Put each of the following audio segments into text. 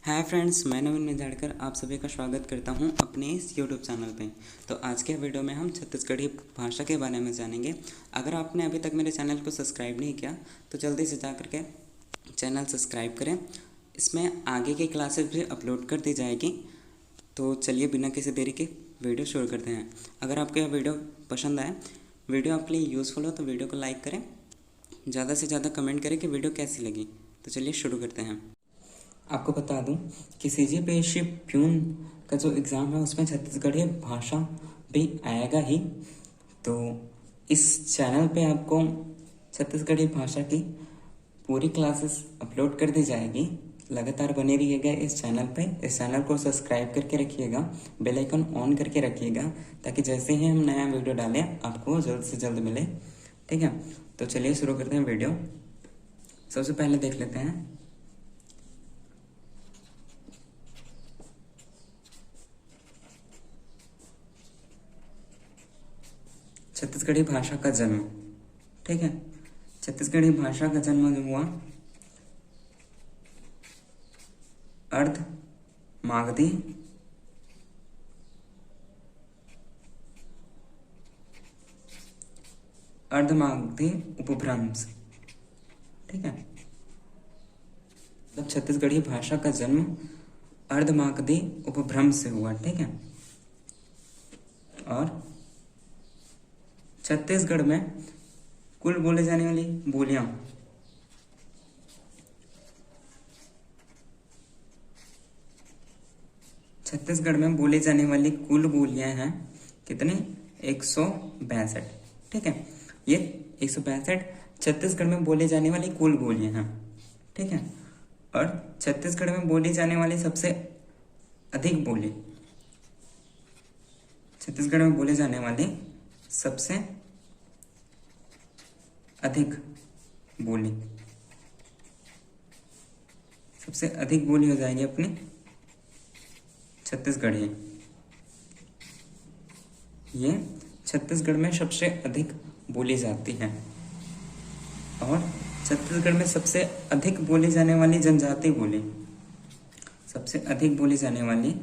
Hi friends, मैं नवीन निजाड़कर आप सभी का स्वागत करता हूं अपने इस यूट्यूब चैनल पे। तो आज के वीडियो में हम छत्तीसगढ़ी भाषा के बारे में जानेंगे। अगर आपने अभी तक मेरे चैनल को सब्सक्राइब नहीं किया तो जल्दी से जा करके चैनल सब्सक्राइब करें। इसमें आगे की क्लासेस भी अपलोड कर दी जाएगी। तो चलिए बिना किसी देरी के वीडियो शुरू करते हैं। अगर आपको यह वीडियो पसंद आए, वीडियो आपके लिए यूज़फुल हो तो वीडियो को लाइक करें, ज़्यादा से ज़्यादा कमेंट करें कि वीडियो कैसी लगी। तो चलिए शुरू करते हैं। आपको बता दूं कि सीजीपीएससी प्यून का जो एग्ज़ाम है उसमें छत्तीसगढ़ी भाषा भी आएगा ही। तो इस चैनल पे आपको छत्तीसगढ़ी भाषा की पूरी क्लासेस अपलोड कर दी जाएगी। लगातार बने रहिएगा इस चैनल पे। इस चैनल को सब्सक्राइब करके रखिएगा, बेल आइकन ऑन करके रखिएगा, ताकि जैसे ही हम नया वीडियो डालें आपको जल्द से जल्द मिले। ठीक है, तो चलिए शुरू करते हैं वीडियो। सबसे पहले देख लेते हैं छत्तीसगढ़ी भाषा का जन्म। ठीक है, छत्तीसगढ़ी भाषा का जन्म हुआ अर्ध मागधी उपभ्रंश। ठीक है, मतलब छत्तीसगढ़ी भाषा का जन्म अर्धमागधी उपभ्रंश से हुआ। ठीक है, और छत्तीसगढ़ में कुल बोले जाने वाली बोलियां छत्तीसगढ़ में बोली जाने वाली कुल बोलियां हैं कितनी? 162। ठीक है, ये 162 छत्तीसगढ़ में बोली जाने वाली कुल बोलियां हैं। ठीक है, और छत्तीसगढ़ में बोली जाने वाली सबसे अधिक बोली, छत्तीसगढ़ में बोले जाने वाली सबसे अधिक बोली, सबसे अधिक बोली हो जाएगी अपनी छत्तीसगढ़ी। ये छत्तीसगढ़ में सबसे अधिक बोली जाती है। और छत्तीसगढ़ में सबसे अधिक बोली जाने वाली जनजाति बोली, सबसे अधिक बोली जाने वाली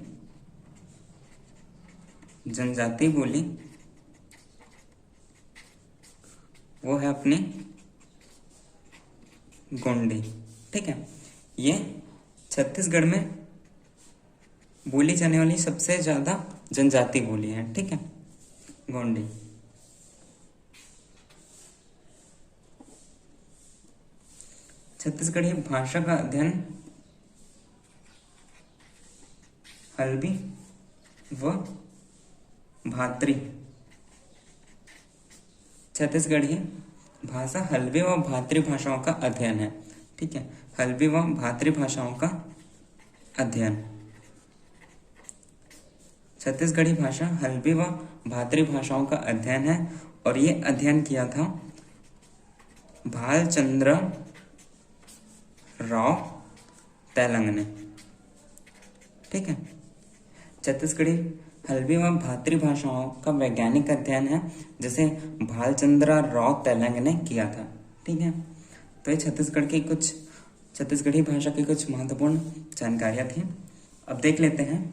जनजाति बोली वो है अपनी गोंडी। ठीक है, ये छत्तीसगढ़ में बोली जाने वाली सबसे ज्यादा जनजाति बोली है। ठीक है, गोंडी। छत्तीसगढ़ी भाषा का अध्ययन हल्बी व भात्री, छत्तीसगढ़ी भाषा हल्बी व भात्री भाषाओं का अध्ययन है। ठीक है, हल्बी व भात्री भाषाओं का अध्ययन। छत्तीसगढ़ी भाषा हल्बी व भात्री भाषाओं का अध्ययन है, और ये अध्ययन किया था भालचंद्र राव तेलंग ने। ठीक है, छत्तीसगढ़ी हल्बी व भात्री भाषाओं का वैज्ञानिक अध्ययन है जिसे भालचंद्र राव तेलंग ने किया था। ठीक है, तो ये छत्तीसगढ़ी भाषा की कुछ महत्वपूर्ण जानकारियां थी। अब देख लेते हैं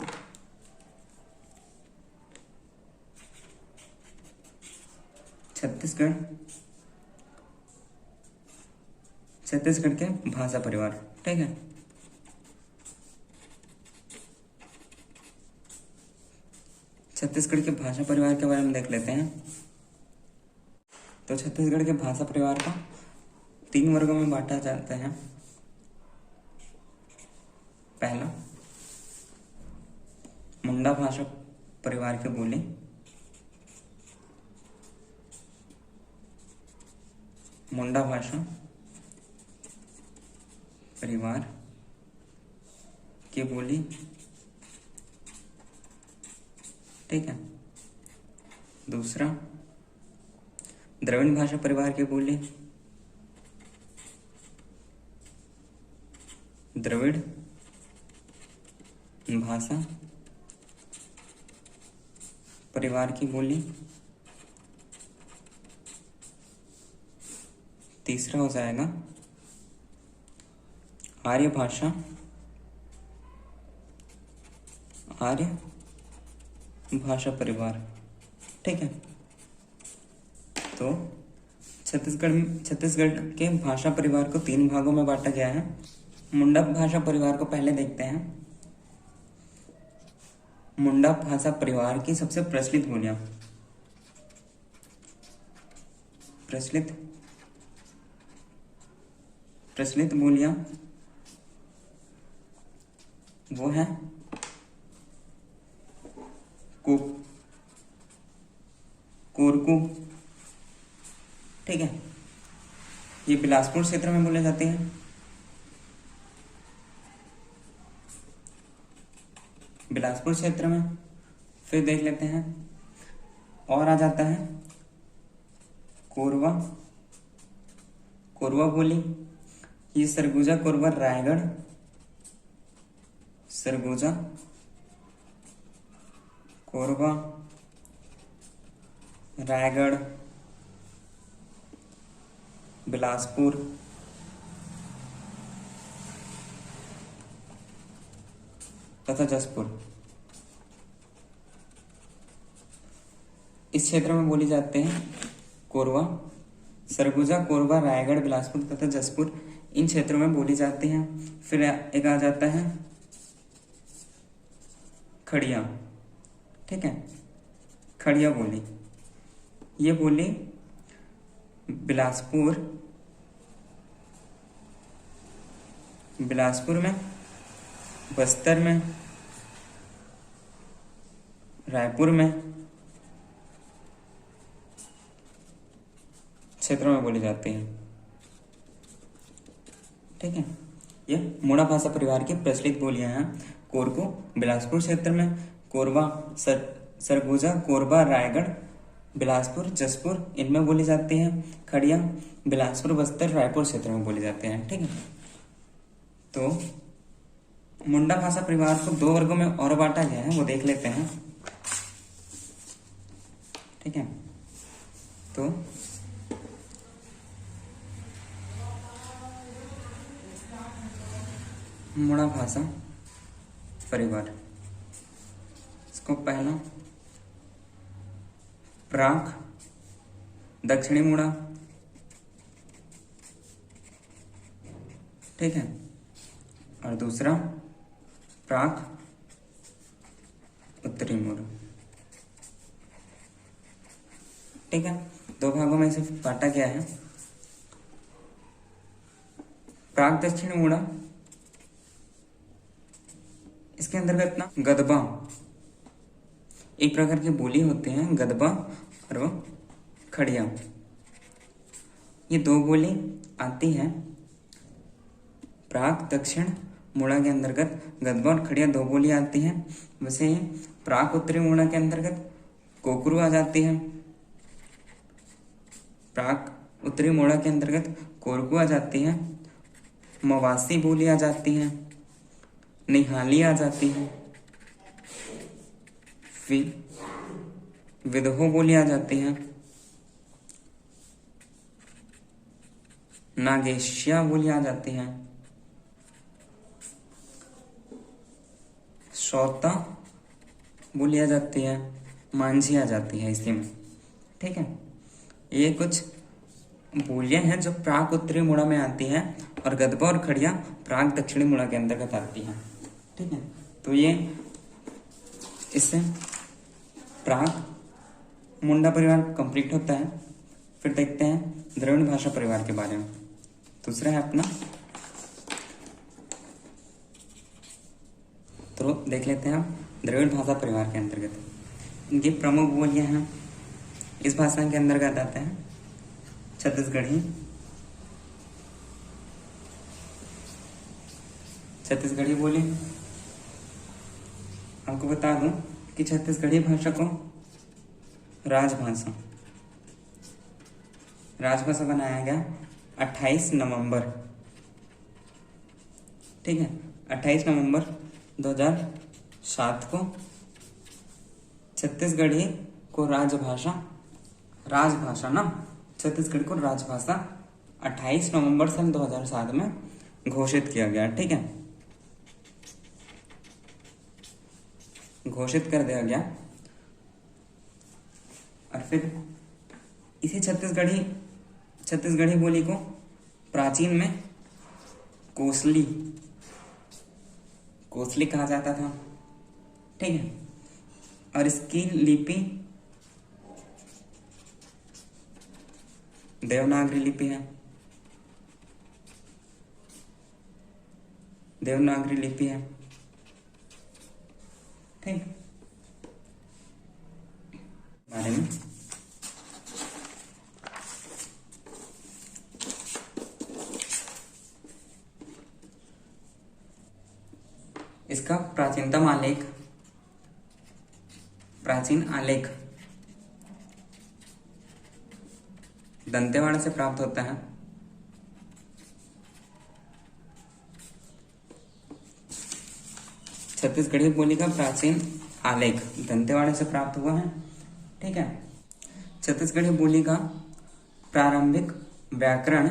छत्तीसगढ़ के भाषा परिवार। ठीक है, छत्तीसगढ़ के भाषा परिवार के बारे में देख लेते हैं। तो छत्तीसगढ़ के भाषा परिवार को 3 वर्गों में बांटा जाता है। पहला, मुंडा भाषा परिवार की बोली। मुंडा भाषा परिवार की बोली। ठीक है, दूसरा, द्रविड़ भाषा परिवार की बोली। द्रविड़ भाषा परिवार की बोली। तीसरा हो जाएगा आर्य भाषा आर्य भाषा परिवार। ठीक है, तो छत्तीसगढ़ के भाषा परिवार को 3 भागों में बांटा गया है। मुंडा भाषा परिवार को पहले देखते हैं। मुंडा भाषा परिवार की सबसे प्रचलित बोलियां, प्रचलित बोलियां वो है कोरकू। ठीक है, ये बिलासपुर क्षेत्र में बोले जाते हैं। बिलासपुर क्षेत्र में। फिर देख लेते हैं, और आ जाता है कोरवा बोली। ये सरगुजा कोरबा रायगढ़, सरगुजा कोरबा रायगढ़ बिलासपुर तथा जसपुर इस क्षेत्र में बोली जाते हैं। कोरवा, सरगुजा, कोरबा, रायगढ़, बिलासपुर तथा जसपुर इन क्षेत्रों में बोली जाती हैं। फिर एक आ जाता है खड़िया। ठीक है, खड़िया बोली। ये बोली बिलासपुर में, बस्तर में, रायपुर में क्षेत्रों में बोली जाती है। ठीक है, ये मुंडा भाषा परिवार की प्रचलित बोलियां हैं। कोरकू बिलासपुर क्षेत्र में, कोरबा सरगुजा, कोरबा, रायगढ़, बिलासपुर, जसपुर इनमें बोली जाती हैं। खड़िया बिलासपुर, बस्तर, रायपुर क्षेत्र में बोली जाते हैं। ठीक है, तो मुंडा भाषा परिवार को 2 वर्गों में और बांटा गया है, वो देख लेते हैं। ठीक है, तो मुंडा भाषा परिवार, इसको पहला प्राक दक्षिणी मुंडा। ठीक है, और दूसरा प्राक उत्तरी मुंडा। ठीक है, 2 भागों में इसे बांटा गया है। प्राक दक्षिणी मुंडा, इसके अंतर्गत ना गदबा एक प्रकार की बोली होते हैं, गदबा और वो खड़िया। ये 2 बोली आती है। प्राक दक्षिण मुंडा के अंतर्गत गदबा और खड़िया 2 बोली आती हैं। वैसे प्राक उत्तरी मुंडा के अंतर्गत कोकरू आ जाती है। प्राक उत्तरी मुंडा के अंतर्गत कोरकू आ जाती है। मवासी बोली आ जाती है। निहाली आ जाती है। विदहो बोली आ जाती है। नागेशिया बोली आ जाती है। श्रोता बोली आ जाती है। मांझी आ जाती है इसी में। ठीक है, ये कुछ बोलियां हैं जो प्राक उत्तरी मुंडा में आती हैं और गदबा और खड़िया प्राक दक्षिणी मुंडा के अंतर्गत आती हैं। ठीक है, तो ये इससे प्राक मुंडा परिवार कंप्लीट होता है। फिर देखते हैं द्रविड़ भाषा परिवार के बारे में। दूसरा है अपना, तो देख लेते हैं हम द्रविड़ भाषा परिवार के अंतर्गत इनकी प्रमुख बोलियां हैं। इस भाषा के अंतर्गत आते हैं छत्तीसगढ़ी बोली। आपको बता दूं कि छत्तीसगढ़ी भाषा को राजभाषा बनाया गया 28 नवंबर। ठीक है, 28 नवंबर 2007 को छत्तीसगढ़ी को राजभाषा ना छत्तीसगढ़ को राजभाषा 28 नवंबर सन 2007 में घोषित किया गया। ठीक है, घोषित कर दिया गया। और फिर इसी छत्तीसगढ़ी बोली को प्राचीन में कोसली कहा जाता था। ठीक है, और इसकी लिपि देवनागरी लिपि है। देवनागरी लिपि है। ठीक, बारे में इसका प्राचीन आलेख दंतेवाड़ा से प्राप्त होता है। छत्तीसगढ़ी बोली का प्राचीन आलेख दंतेवाड़ा से प्राप्त हुआ है। ठीक है, छत्तीसगढ़ी बोली का प्रारंभिक व्याकरण,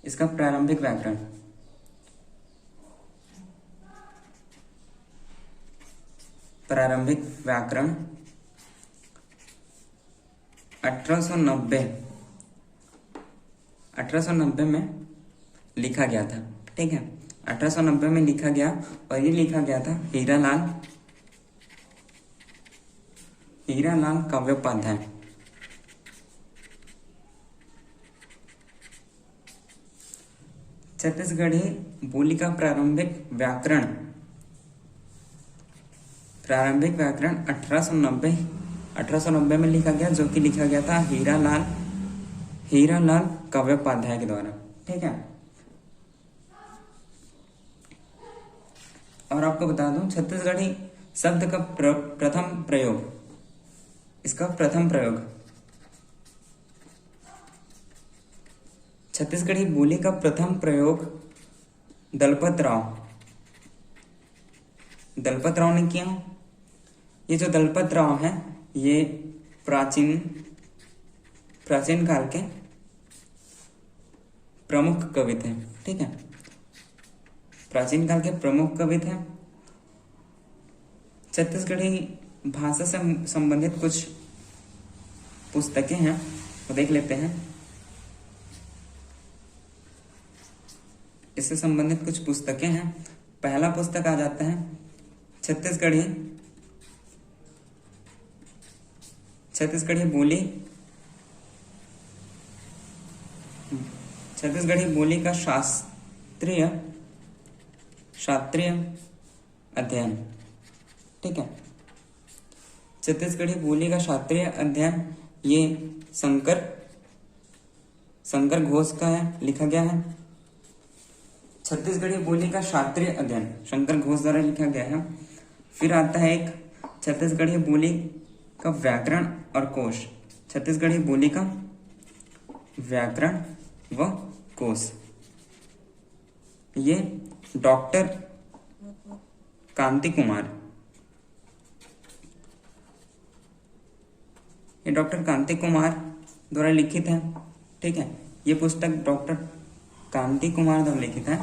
इसका प्रारंभिक व्याकरण 1890 में लिखा गया था। ठीक है, 1890 में लिखा गया, और ये लिखा गया था हीरालाल काव्योपाध्याय। छत्तीसगढ़ी बोली का प्रारंभिक व्याकरण 1890 में लिखा गया, जो कि लिखा गया था हीरालाल काव्योपाध्याय के द्वारा। ठीक है, और आपको बता दूं छत्तीसगढ़ी शब्द का प्रथम प्रयोग, इसका प्रथम प्रयोग छत्तीसगढ़ी बोली का प्रथम प्रयोग दलपत राव ने किया। ये जो दलपत राव है, ये प्राचीन काल के प्रमुख कवि थे। ठीक है, प्राचीन काल के प्रमुख कवि थे। छत्तीसगढ़ी भाषा से संबंधित कुछ पुस्तकें हैं, वो देख लेते हैं। इससे संबंधित कुछ पुस्तकें हैं। पहला पुस्तक आ जाता है छत्तीसगढ़ी बोली का शास्त्रीय अध्ययन। ठीक है, छत्तीसगढ़ी बोली का शास्त्रीय अध्ययन ये शंकर घोष का है, लिखा गया है। छत्तीसगढ़ी बोली का शास्त्रीय अध्ययन शंकर घोष द्वारा लिखा गया है। फिर आता है एक छत्तीसगढ़ी बोली का व्याकरण और कोश। छत्तीसगढ़ी बोली का व्याकरण व कोश, ये डॉक्टर कांति कुमार द्वारा लिखित है। ठीक है, ये पुस्तक डॉक्टर कांति कुमार द्वारा लिखित है।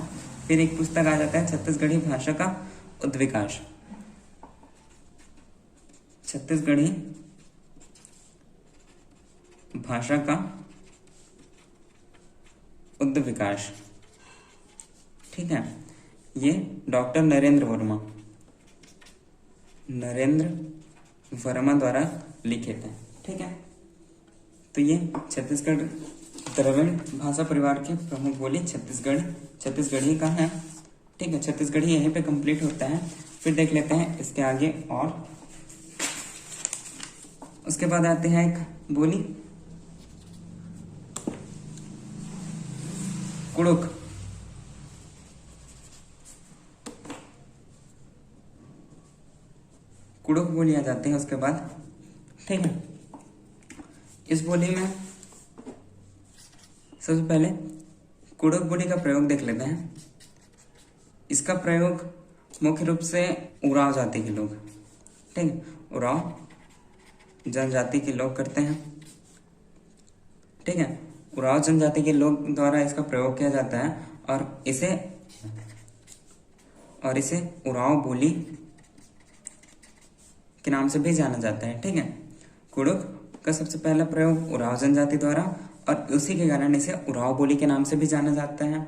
फिर एक पुस्तक आ जाता है छत्तीसगढ़ी भाषा का उद्विकास। छत्तीसगढ़ी भाषा का उद्विकास। ठीक है, ये डॉक्टर नरेंद्र वर्मा द्वारा लिखित है। ठीक है, तो ये छत्तीसगढ़ द्रविड़ भाषा परिवार के प्रमुख बोली छत्तीसगढ़ी का है। ठीक है, छत्तीसगढ़ी यहीं पे कंप्लीट होता है। फिर देख लेते हैं इसके आगे, और उसके बाद आते हैं एक बोली कुड़ुक बोली आ जाती है उसके बाद। ठीक है, इस बोली में सबसे पहले कुड़ुक बोली का प्रयोग देख लेते हैं। इसका प्रयोग मुख्य रूप से उरांव जाति के लोग, ठीक है, उरांव जनजाति के लोग करते हैं। ठीक है, उरांव जनजाति के लोग द्वारा इसका प्रयोग किया जाता है, और इसे उरांव बोली के नाम से भी जाना जाता है। ठीक है, कुडुख का सबसे पहला प्रयोग उराव जनजाति द्वारा और उसी के कारण इसे उराव बोली के नाम से भी जाना जाता है।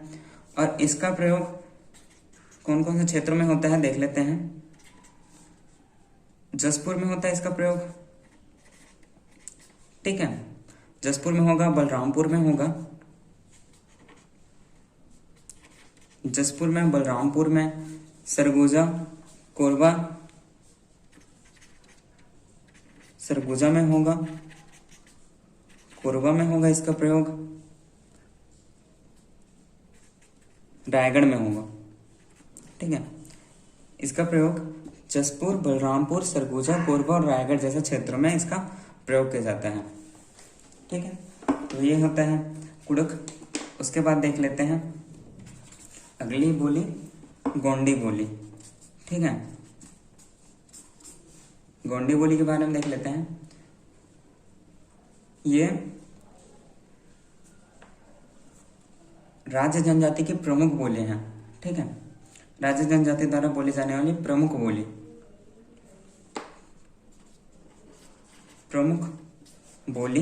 और इसका प्रयोग कौन कौन से क्षेत्रों में होता है देख लेते हैं। जसपुर में होता है इसका प्रयोग। ठीक है, जसपुर में होगा, बलरामपुर में होगा, जसपुर में, बलरामपुर में, सरगुजा, कोरबा, सरगुजा में होगा, कोरबा में होगा इसका प्रयोग, रायगढ़ में होगा। ठीक है, इसका प्रयोग जसपुर, बलरामपुर, सरगुजा, कोरबा और रायगढ़ जैसे क्षेत्रों में इसका प्रयोग किया जाता है। ठीक है, तो ये होता है कुडुख। उसके बाद देख लेते हैं अगली बोली, गोंडी बोली। ठीक है, गोंडी बोली के बारे में देख लेते हैं। ये राज्य जनजाति की प्रमुख बोली हैं। ठीक है, राज्य जनजाति द्वारा बोली जाने वाली प्रमुख बोली, प्रमुख बोली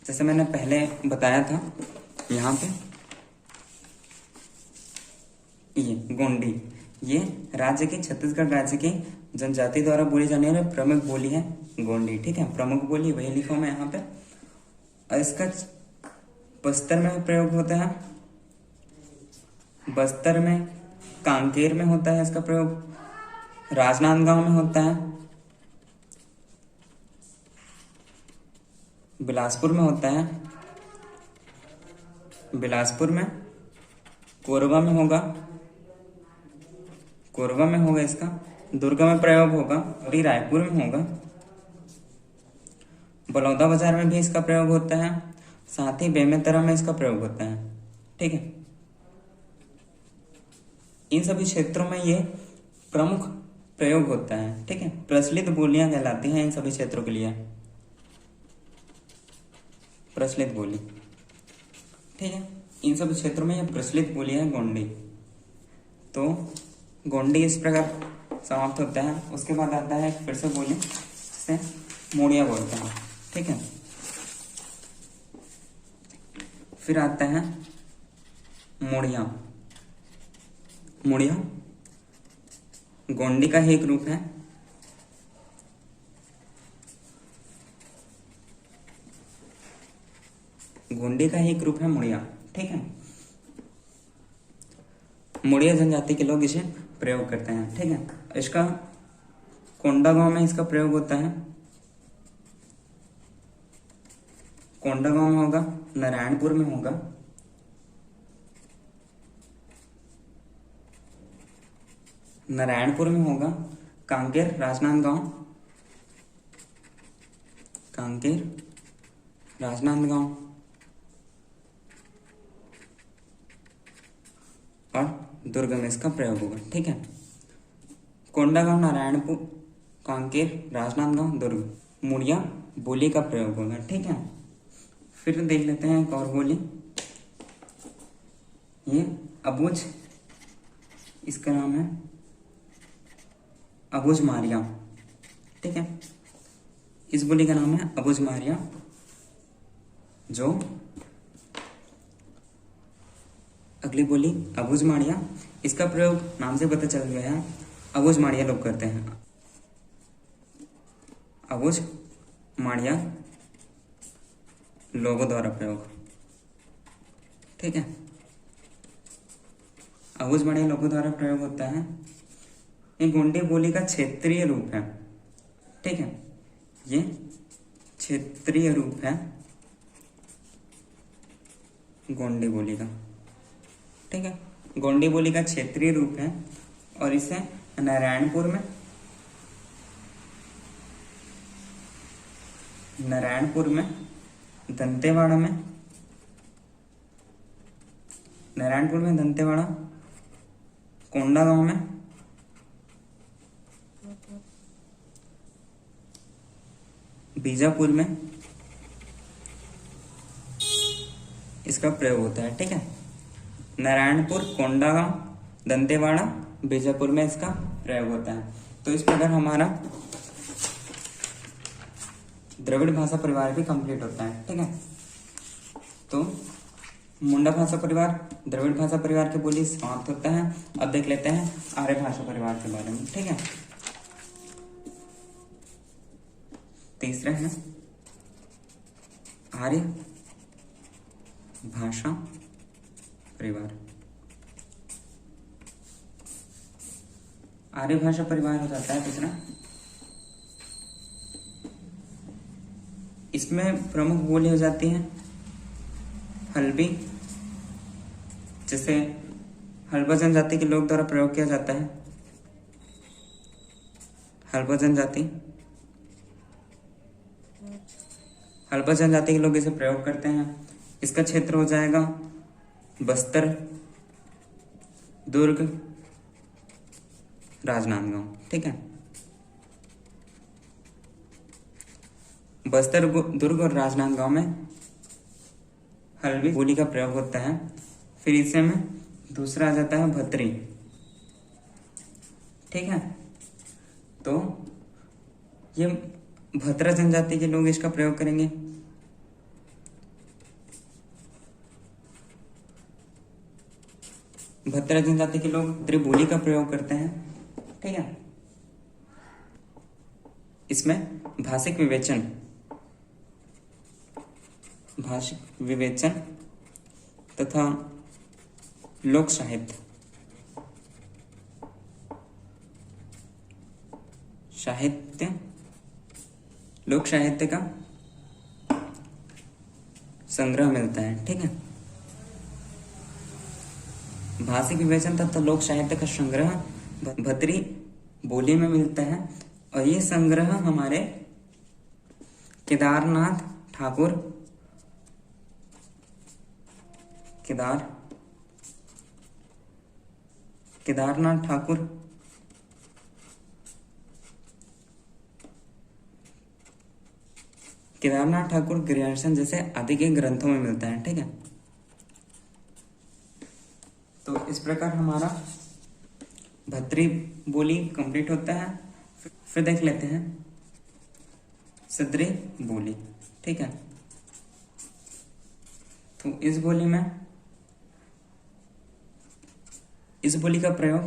जैसे मैंने पहले बताया था यहाँ पे, ये गोंडी, ये राज्य की, छत्तीसगढ़ राज्य की जनजाति द्वारा बोली जाने वाली प्रमुख बोली है गोंडी। ठीक है, प्रमुख बोली वही लिखा हूं मैं यहाँ पे। और इसका बस्तर में प्रयोग होता है, बस्तर में, कांकेर में होता है इसका प्रयोग, राजनांदगांव में होता है, बिलासपुर में होता है, बिलासपुर में, कोरबा में होगा, कोरबा में होगा इसका, दुर्ग में प्रयोग होगा और ये रायपुर में होगा, बलौदा बाजार में भी इसका प्रयोग होता है, साथ ही बेमेतरा में इसका प्रयोग होता है। ठीक है, इन सभी क्षेत्रों में ये प्रमुख प्रयोग होता है। ठीक है, प्रचलित बोलियां कहलाती हैं इन सभी क्षेत्रों के लिए, प्रचलित बोली। ठीक है, इन सभी क्षेत्रों में यह प्रचलित बोली है गोंडी। तो गोंडी इस प्रकार समाप्त होता है। उसके बाद आता है फिर से बोली जिसे मोड़िया बोलते हैं। ठीक है, फिर आता है मोड़िया। मोड़िया गोंडी का ही एक रूप है। गोंडी का ही एक रूप है मोड़िया। ठीक है, मोड़िया जनजाति के लोग इसे प्रयोग करते हैं। ठीक है, इसका कोंडागांव में इसका प्रयोग होता है, कोंडागांव में होगा, नारायणपुर में होगा, नारायणपुर में होगा, कांकेर, राजनांदगांव, कांकेर, राजनांदगांव और दुर्ग में इसका प्रयोग होगा। ठीक है, कोंडागांव, नारायणपुर, कांकेर, राजनांदगांव, दुर्ग, मुड़िया बोली का प्रयोग होगा। ठीक है, फिर देख लेते हैं एक और बोली, ये अबुझ, इसका नाम है अबुझ मारिया। ठीक है, इस बोली का नाम है अबुझ मारिया, जो अगली बोली अबुझ माड़िया। इसका प्रयोग नाम से पता चल गया है, अबुझ माड़िया लोग करते हैं। अबुझ माड़िया लोगों द्वारा प्रयोग। ठीक है, अबुझ माड़िया लोगों द्वारा प्रयोग होता है। ये गोंडी बोली का क्षेत्रीय रूप है। ठीक है, ये क्षेत्रीय रूप है गोंडी बोली का। ठीक है, गोंडी बोली का क्षेत्रीय रूप है और इसे नारायणपुर में, नारायणपुर में, दंतेवाड़ा में, नारायणपुर में, दंतेवाड़ा, कोंडागांव में, बीजापुर में इसका प्रयोग होता है। ठीक है, नारायणपुर, कोंडागांव, दंतेवाड़ा, बीजापुर में इसका प्रयोग होता है। तो इस प्रकार हमारा द्रविड़ भाषा परिवार भी कंप्लीट होता है। ठीक है, तो मुंडा भाषा परिवार द्रविड़ भाषा परिवार की बोली समाप्त होता है। अब देख लेते हैं आर्य भाषा परिवार के बारे में। ठीक है, तीसरा है आर्य भाषा परिवार। आर्य भाषा परिवार हो जाता है तीसरा। इसमें प्रमुख बोली हो जाती है हल्बी, जिसे हल्बा जनजाति के लोग द्वारा प्रयोग किया जाता है। हल्बा जनजाति के लोग इसे प्रयोग करते हैं। इसका क्षेत्र हो जाएगा बस्तर, दुर्ग, राजनांदगांव। ठीक है, बस्तर, दुर्ग और राजनांदगांव में हल्बी बोली का प्रयोग होता है। फिर इसे में दूसरा आ जाता है भत्री। ठीक है, तो ये भत्रा जनजाति के लोग इसका प्रयोग करेंगे। भत्रा जनजाति के लोग त्रिबोली का प्रयोग करते हैं। ठीक है, इसमें भाषिक विवेचन तथा लोक साहित्य लोक साहित्य का संग्रह मिलता है। ठीक है, भाषिक विवेचन तथा लोक साहित्य का संग्रह भत्री बोली में मिलता है। और ये संग्रह हमारे केदारनाथ ठाकुर ग्रियर्सन जैसे आदि के ग्रंथों में मिलता है। ठीक है, तो इस प्रकार हमारा भत्री बोली कंप्लीट होता है। फिर देख लेते हैं सदरी बोली। ठीक है, तो इस बोली का प्रयोग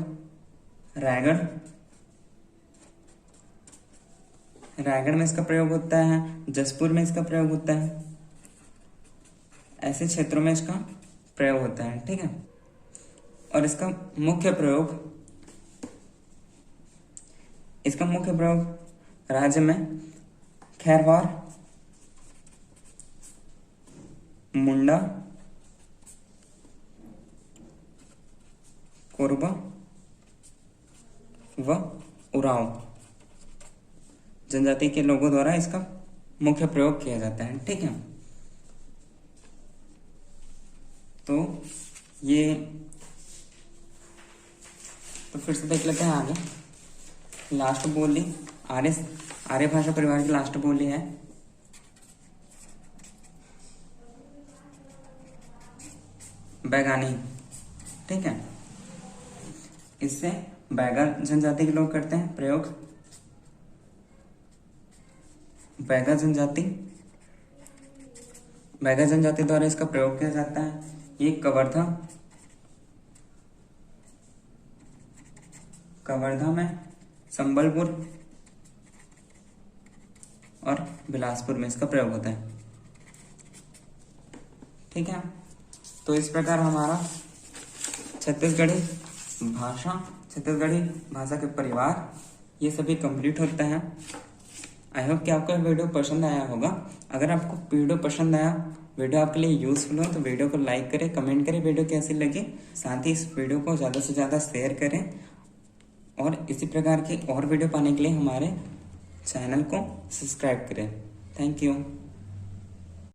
रायगढ़ में इसका प्रयोग होता है, जसपुर में इसका प्रयोग होता है, ऐसे क्षेत्रों में इसका प्रयोग होता है। ठीक है, और इसका मुख्य प्रयोग राज्य में खैरवार, मुंडा, कोरबा व उरांव जनजाति के लोगों द्वारा इसका मुख्य प्रयोग किया जाता है। ठीक है, तो फिर से देख लेते हैं आगे। लास्ट बोली आर्य भाषा परिवार की लास्ट बोली है बैगानी। ठीक है, इससे बैगा जनजाति के लोग करते हैं प्रयोग। बैगा जनजाति द्वारा इसका प्रयोग किया जाता है। ये कवर्धा में, संबलपुर और बिलासपुर में इसका प्रयोग होता है। ठीक है, तो इस प्रकार हमारा छत्तीसगढ़ी भाषा के परिवार ये सभी कंप्लीट होता है। आई होप कि आपको वीडियो पसंद आया होगा। अगर आपको वीडियो पसंद आया, वीडियो आपके लिए यूजफुल हो, तो वीडियो को लाइक करें, कमेंट करें वीडियो कैसी लगी। साथ ही इस वीडियो को ज़्यादा से ज़्यादा शेयर करें और इसी प्रकार के और वीडियो पाने के लिए हमारे चैनल को सब्सक्राइब करें। Thank you.